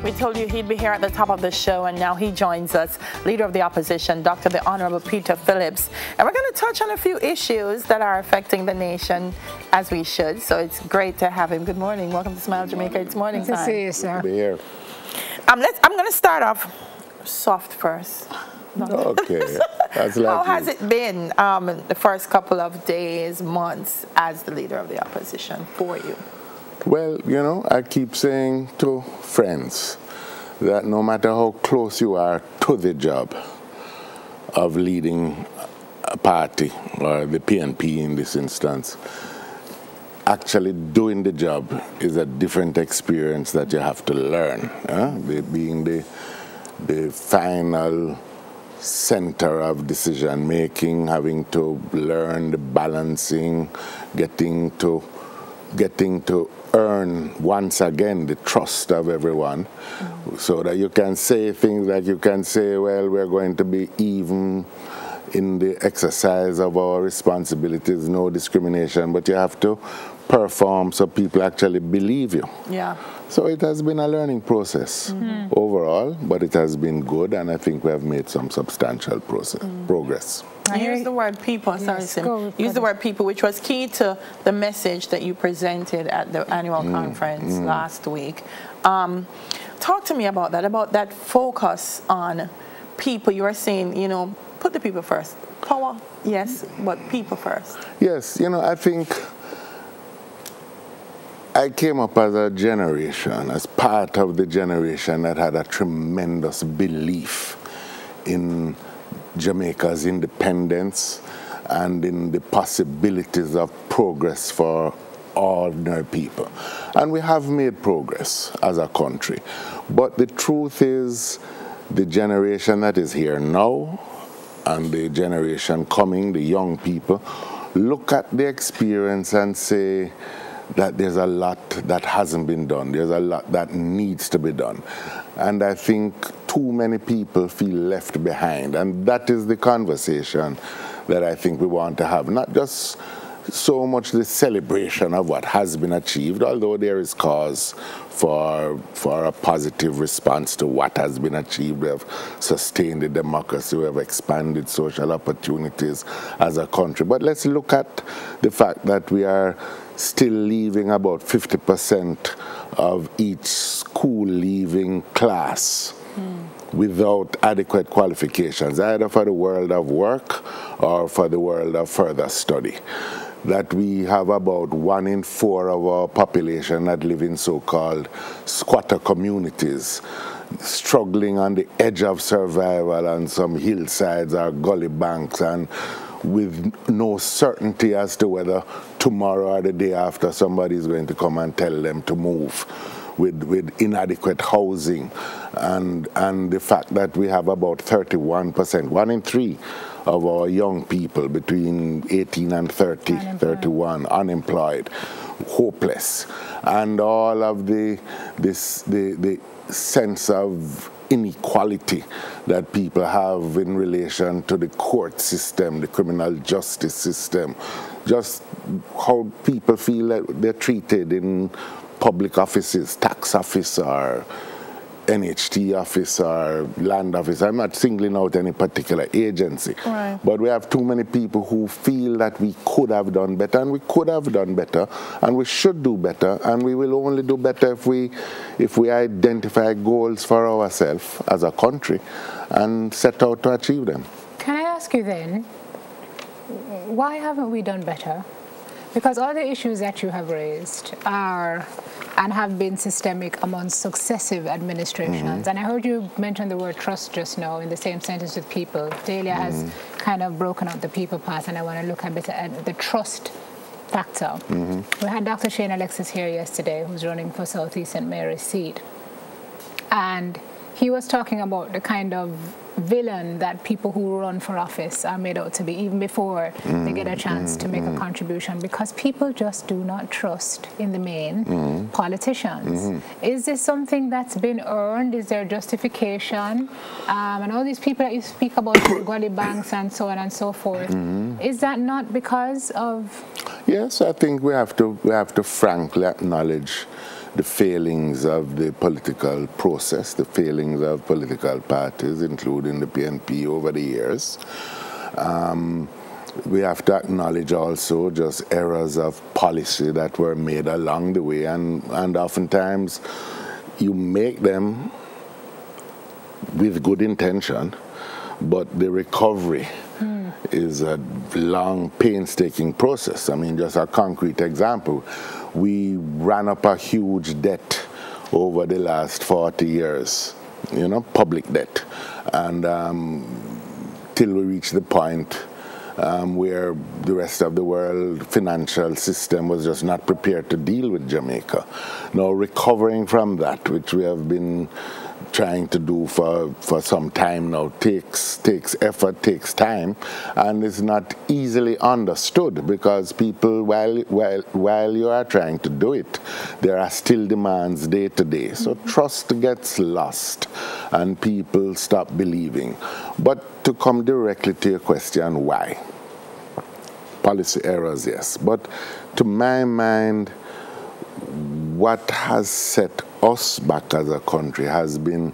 We told you he'd be here at the top of the show, and now he joins us, Leader of the Opposition, Dr. the Honorable Peter Phillips. And we're going to touch on a few issues that are affecting the nation, as we should. So it's great to have him. Good morning. Welcome to Smile Jamaica. It's morning time. Good to see you, sir. Be here. I'm going to start off soft first. Okay. That's How has it been the first couple of days, months, as the Leader of the Opposition for you? Well, you know, I keep saying to friends that no matter how close you are to the job of leading a party, or the PNP in this instance, actually doing the job is a different experience that you have to learn. Being the final center of decision making, having to learn the balancing, getting to earn once again the trust of everyone, so that you can say things like you can say, well, we're going to be even in the exercise of our responsibilities, no discrimination, but you have to perform so people actually believe you. Yeah. So it has been a learning process overall, but it has been good, and I think we have made some substantial progress. Use the word people, use the word people, which was key to the message that you presented at the annual conference last week. Talk to me about that focus on people. You were saying, you know, put the people first. Power, yes, but people first. Yes, you know, I think I came up as a generation, as part of the generation that had a tremendous belief in Jamaica's independence and in the possibilities of progress for ordinary people. And we have made progress as a country. But the truth is, the generation that is here now and the generation coming, the young people, look at the experience and say that there's a lot that hasn't been done. There's a lot that needs to be done. And I think too many people feel left behind. And that is the conversation that I think we want to have. Not just so much the celebration of what has been achieved, although there is cause for a positive response to what has been achieved. We have sustained the democracy, we have expanded social opportunities as a country. But let's look at the fact that we are still leaving about 50% of each school-leaving class without adequate qualifications, either for the world of work or for the world of further study. That we have about 1 in 4 of our population that live in so-called squatter communities, struggling on the edge of survival on some hillsides or gully banks, and with no certainty as to whether tomorrow or the day after somebody is going to come and tell them to move, with inadequate housing, and the fact that we have about 31%, 1 in 3 of our young people between 18 and 30, 31, unemployed, hopeless, and all of the sense of inequality that people have in relation to the court system, the criminal justice system, just how people feel that they're treated in public offices, tax office or NHT office or land office. I'm not singling out any particular agency, but we have too many people who feel that we could have done better, and we could have done better, and we should do better, and we will only do better if we identify goals for ourselves as a country and set out to achieve them. Can I ask you then, why haven't we done better? Because all the issues that you have raised are and have been systemic among successive administrations. And I heard you mention the word trust just now in the same sentence with people. Delia has kind of broken up the people part, and I want to look a bit at the trust factor. We had Dr. Shane Alexis here yesterday, who's running for South East St. Mary's seat. And he was talking about the kind of villain that people who run for office are made out to be, even before they get a chance to make a contribution, because people just do not trust, in the main, politicians. Is this something that's been earned? Is there justification? And all these people that you speak about, gully banks and so on and so forth, is that not because of... Yes, I think we have to frankly acknowledge the failings of the political process, the failings of political parties, including the PNP over the years. We have to acknowledge also just errors of policy that were made along the way, and oftentimes you make them with good intention, but the recovery is a long, painstaking process. I mean, just a concrete example, we ran up a huge debt over the last 40 years, you know, public debt, and till we reached the point where the rest of the world financial system was just not prepared to deal with Jamaica. Now, recovering from that, which we have been trying to do for some time now, takes effort, takes time, and is not easily understood, because people, while you are trying to do it, there are still demands day to day. So trust gets lost and people stop believing. But to come directly to your question, why? Policy errors, yes. But to my mind, what has set us back as a country has been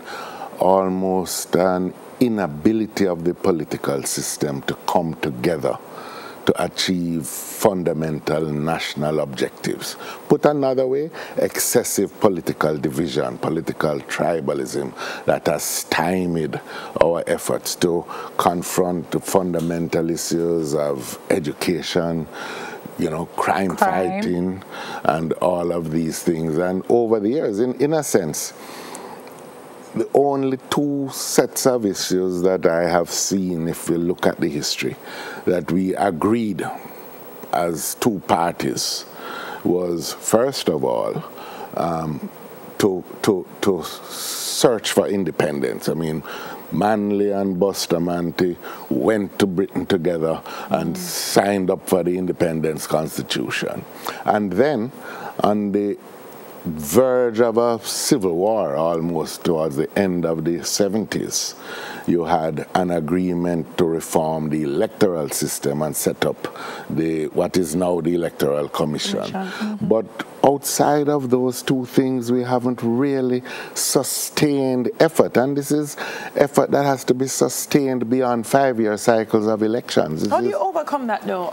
almost an inability of the political system to come together to achieve fundamental national objectives. Put another way, excessive political division, political tribalism that has stymied our efforts to confront the fundamental issues of education, you know, crime fighting, and all of these things. And over the years, in a sense, the only two sets of issues that I have seen, if you look at the history, that we agreed as two parties was, first of all, to search for independence. I mean, Manley and Bustamante went to Britain together and signed up for the Independence Constitution. And then, on the verge of a civil war, almost towards the end of the 70s, you had an agreement to reform the electoral system and set up what is now the Electoral Commission. But outside of those two things, we haven't really sustained effort. And this is effort that has to be sustained beyond 5-year cycles of elections. How do you overcome that, though,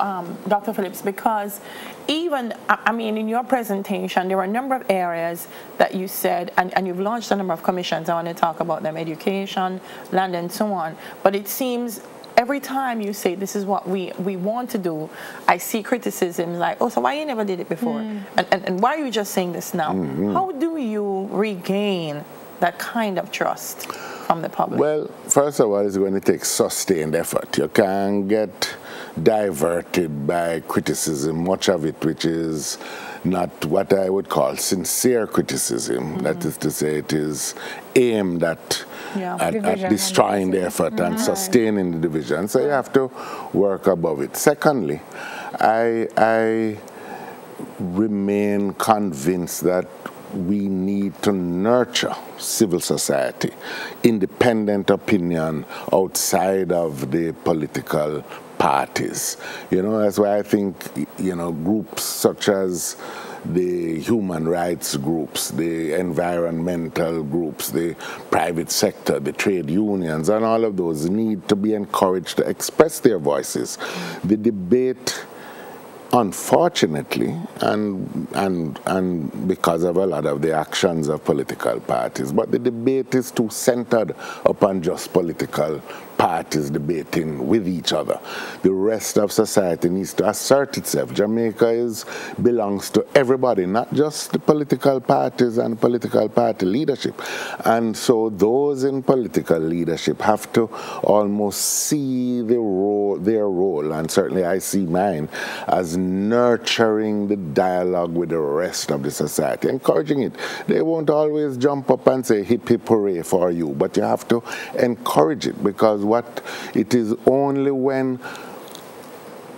Dr. Phillips? Because even, I mean, in your presentation, there were a number of areas that you said, and you've launched a number of commissions. I want to talk about them: education, land, and so on. But it seems every time you say this is what we want to do, I see criticism like, oh, so why you never did it before? And why are you just saying this now? How do you regain that kind of trust from the public? Well, first of all, it's going to take sustained effort. You can't get diverted by criticism, much of it which is not what I would call sincere criticism. That is to say, it is aimed at destroying the effort and sustaining the division. So you have to work above it. Secondly, I remain convinced that we need to nurture civil society, independent opinion outside of the political parties. You know, that's why I think, you know, groups such as the human rights groups, the environmental groups, the private sector, the trade unions, and all of those need to be encouraged to express their voices. The debate, unfortunately, and because of a lot of the actions of political parties, but the debate is too centered upon just political parties debating with each other. The rest of society needs to assert itself. Jamaica belongs to everybody, not just the political parties and political party leadership. And so those in political leadership have to almost see their role, and certainly I see mine, as nurturing the dialogue with the rest of the society, encouraging it. They won't always jump up and say hip hip hooray for you, but you have to encourage it, because it is only when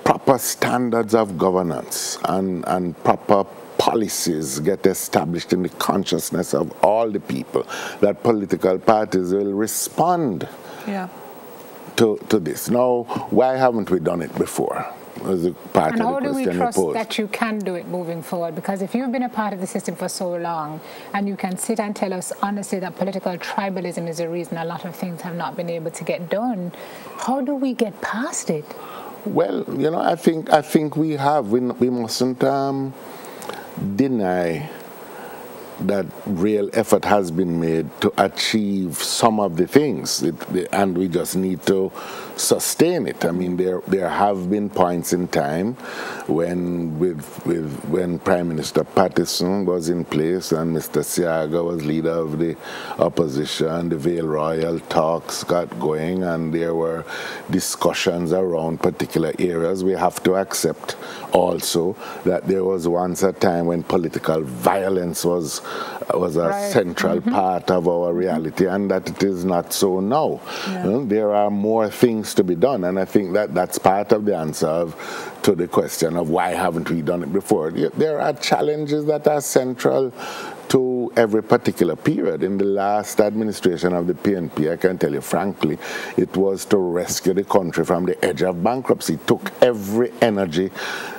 proper standards of governance and proper policies get established in the consciousness of all the people that political parties will respond to this. Now, why haven't we done it before? as a part and of the question. And how do we trust that you can do it moving forward? Because if you've been a part of the system for so long, and you can sit and tell us honestly that political tribalism is the reason a lot of things have not been able to get done, how do we get past it? Well, you know, I think we have. We mustn't deny that real effort has been made to achieve some of the things, and we just need to sustain it. I mean, there have been points in time when Prime Minister Patterson was in place and Mr. Siaga was leader of the opposition, the Vale Royal talks got going, and there were discussions around particular areas. We have to accept also that there was once a time when political violence was a central part of our reality, and that it is not so now. Yeah. You know, there are more things to be done, and I think that that's part of the answer to the question of why haven't we done it before. There are challenges that are central to every particular period. In the last administration of the PNP, I can tell you frankly, it was to rescue the country from the edge of bankruptcy. It took every energy.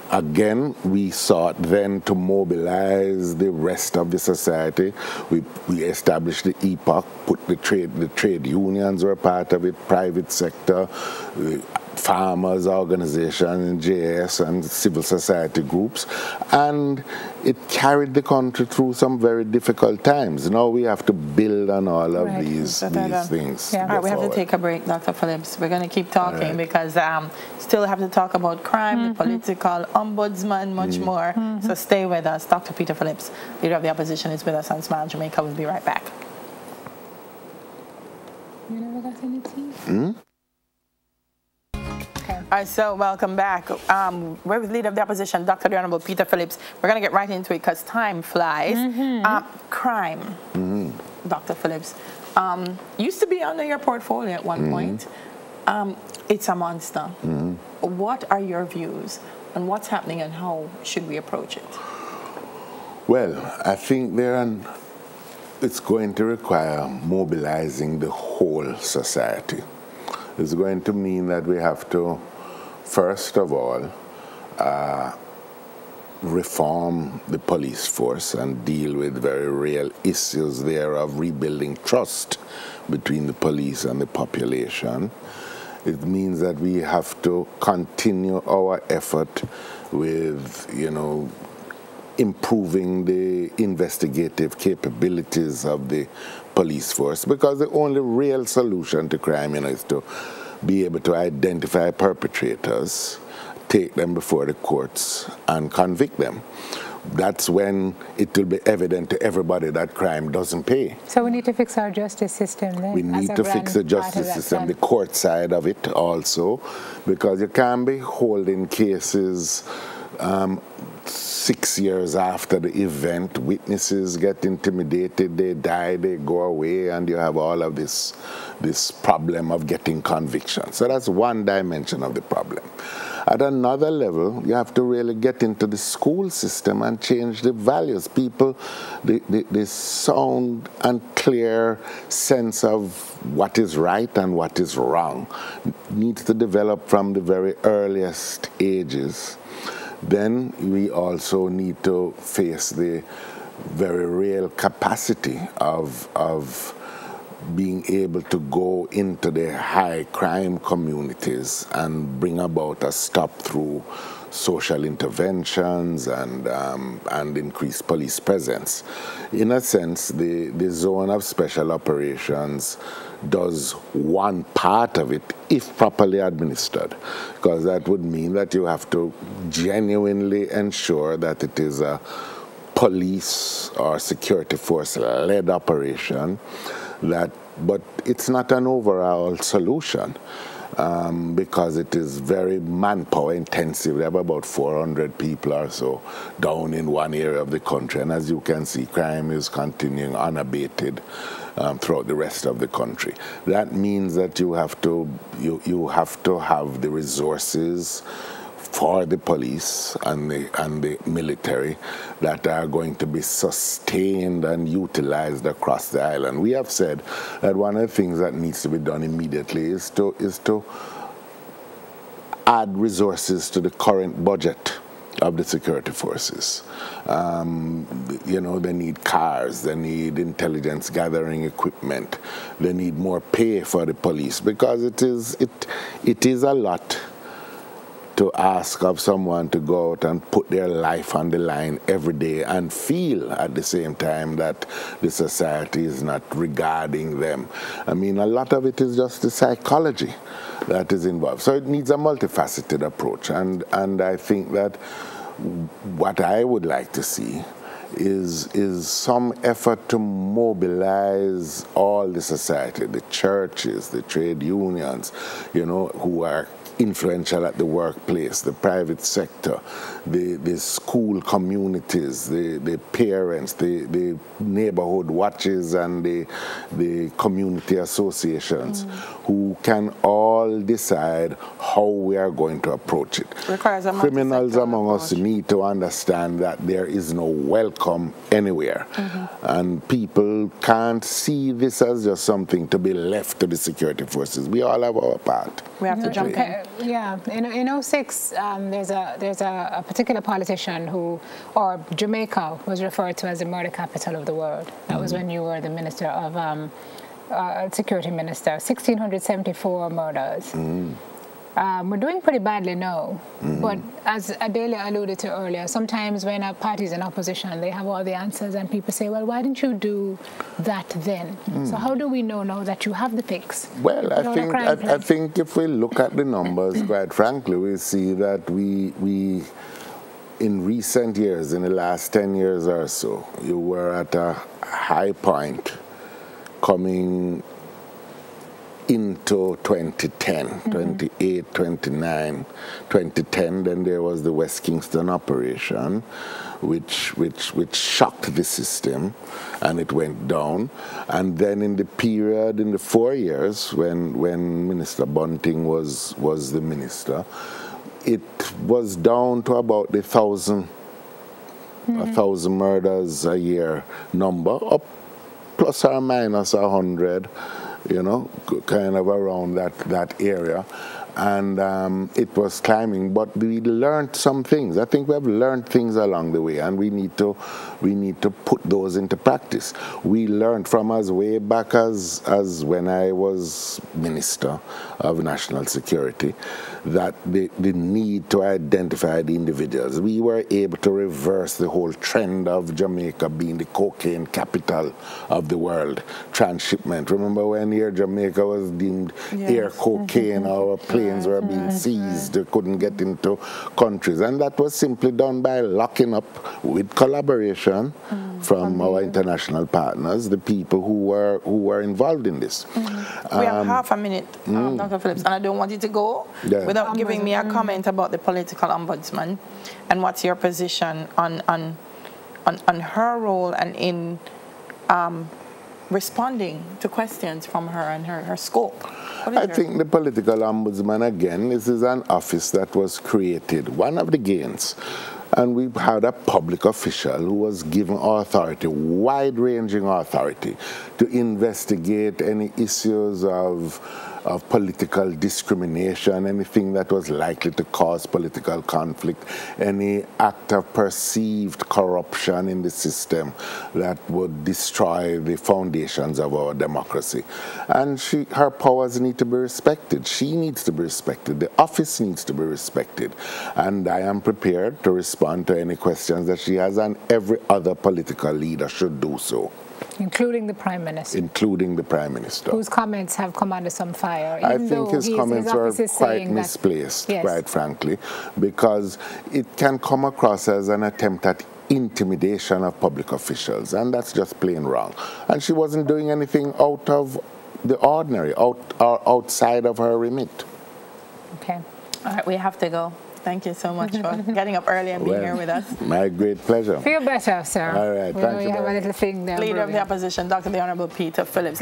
Again, we sought then to mobilize the rest of the society. We established the EPOC, put the trade unions were part of it, private sector, farmers' organizations, JS, and civil society groups, and it carried the country through some very difficult times. Now we have to build on all of these things. Yeah. All right, we have to take a break, Dr. Phillips. We're going to keep talking because still have to talk about crime, the political, ombudsman, much more. So stay with us. Dr. Peter Phillips, leader of the opposition, is with us on Smile Jamaica. We'll be right back. You never got any tea? All right, so welcome back. We're with leader of the opposition, Dr. the Honorable Peter Phillips. We're going to get right into it because time flies. Crime, Dr. Phillips, used to be under your portfolio at one point. It's a monster. What are your views on what's happening and how should we approach it? Well, I think it's going to require mobilizing the whole society. It's going to mean that we have to, first of all, reform the police force and deal with very real issues there of rebuilding trust between the police and the population. It means that we have to continue our effort with, improving the investigative capabilities of the police force, because the only real solution to crime, is to be able to identify perpetrators, take them before the courts, and convict them. That's when it will be evident to everybody that crime doesn't pay. So we need to fix our justice system then? We need to fix the justice system, the court side of it also, because you can't be holding cases 6 years after the event. Witnesses get intimidated, they die, they go away, and you have all of this problem of getting conviction. So that's one dimension of the problem. At another level, you have to really get into the school system and change the values. People, the sound and clear sense of what is right and what is wrong needs to develop from the very earliest ages. Then we also need to face the very real capacity of being able to go into the high crime communities and bring about a stop through social interventions and increased police presence. In a sense, the zone of special operations does one part of it if properly administered, because that would mean that you have to genuinely ensure that it is a police or security force led operation, but it's not an overall solution. Because it is very manpower intensive. We have about 400 people or so down in one area of the country, and as you can see, crime is continuing unabated throughout the rest of the country. That means that you have to have the resources for the police and the military that are going to be sustained and utilized across the island. We have said that one of the things that needs to be done immediately is to add resources to the current budget of the security forces. You know, they need cars, they need intelligence gathering equipment, they need more pay for the police, because it is a lot to ask of someone to go out and put their life on the line every day and feel at the same time that the society is not regarding them. I mean, a lot of it is just the psychology that is involved. So it needs a multifaceted approach. And I think that what I would like to see is some effort to mobilize all the society, the churches, the trade unions, you know, who are influential at the workplace, the private sector, the school communities, the parents, the neighborhood watches, and the community associations, who can all decide how we are going to approach it. Criminals among us need to understand that there is no welcome anywhere, and people can't see this as just something to be left to the security forces. We all have our part. We have to jump in. Yeah, in 06, there's a particular politician who, or Jamaica was referred to as the murder capital of the world. That was when you were the minister of security minister. 1,674 murders. We're doing pretty badly now, but as Adelia alluded to earlier, sometimes when a party's in opposition, they have all the answers, and people say, well, why didn't you do that then? So how do we know now that you have the fix? Well, I think if we look at the numbers, quite frankly, we see that we in recent years, in the last 10 years or so, you were at a high point coming into 2010, 28, 29, 2010, then there was the West Kingston operation, which shocked the system, and it went down. And then in the period, in the 4 years, when Minister Bunting was the minister, it was down to about the 1,000 murders a year number, up plus or minus 100. You know, kind of around that area, and it was climbing. But we learned some things. I think we have learned things along the way, and we need to put those into practice. We learned from us way back as when I was Minister of National Security, that the need to identify the individuals. We were able to reverse the whole trend of Jamaica being the cocaine capital of the world. Transshipment. Remember when here Jamaica was deemed air cocaine, our planes were being seized, they couldn't get into countries. And that was simply done by locking up, with collaboration from our international partners, the people who were involved in this. We have half a minute, Dr. Phillips, and I don't want you to go without giving me a comment about the political ombudsman, and what's your position on her role and in responding to questions from her and her scope. I think the political ombudsman, again, this is an office that was created, one of the gains. And we had a public official who was given authority, wide-ranging authority, to investigate any issues of political discrimination, anything that was likely to cause political conflict, any act of perceived corruption in the system that would destroy the foundations of our democracy. And her powers need to be respected. She needs to be respected. The office needs to be respected. And I am prepared to respond to any questions that she has, and every other political leader should do so. Including the Prime Minister. Including the Prime Minister. Whose comments have come under some fire. I think his comments were quite misplaced, quite frankly, because it can come across as an attempt at intimidation of public officials, and that's just plain wrong. And she wasn't doing anything out of the ordinary, outside of her remit. Okay. All right, we have to go. Thank you so much for getting up early and being here with us. My great pleasure. Feel better, sir. All right, thank you. We have a little thing there. Leader of the Opposition, Dr. the Honorable Peter Phillips.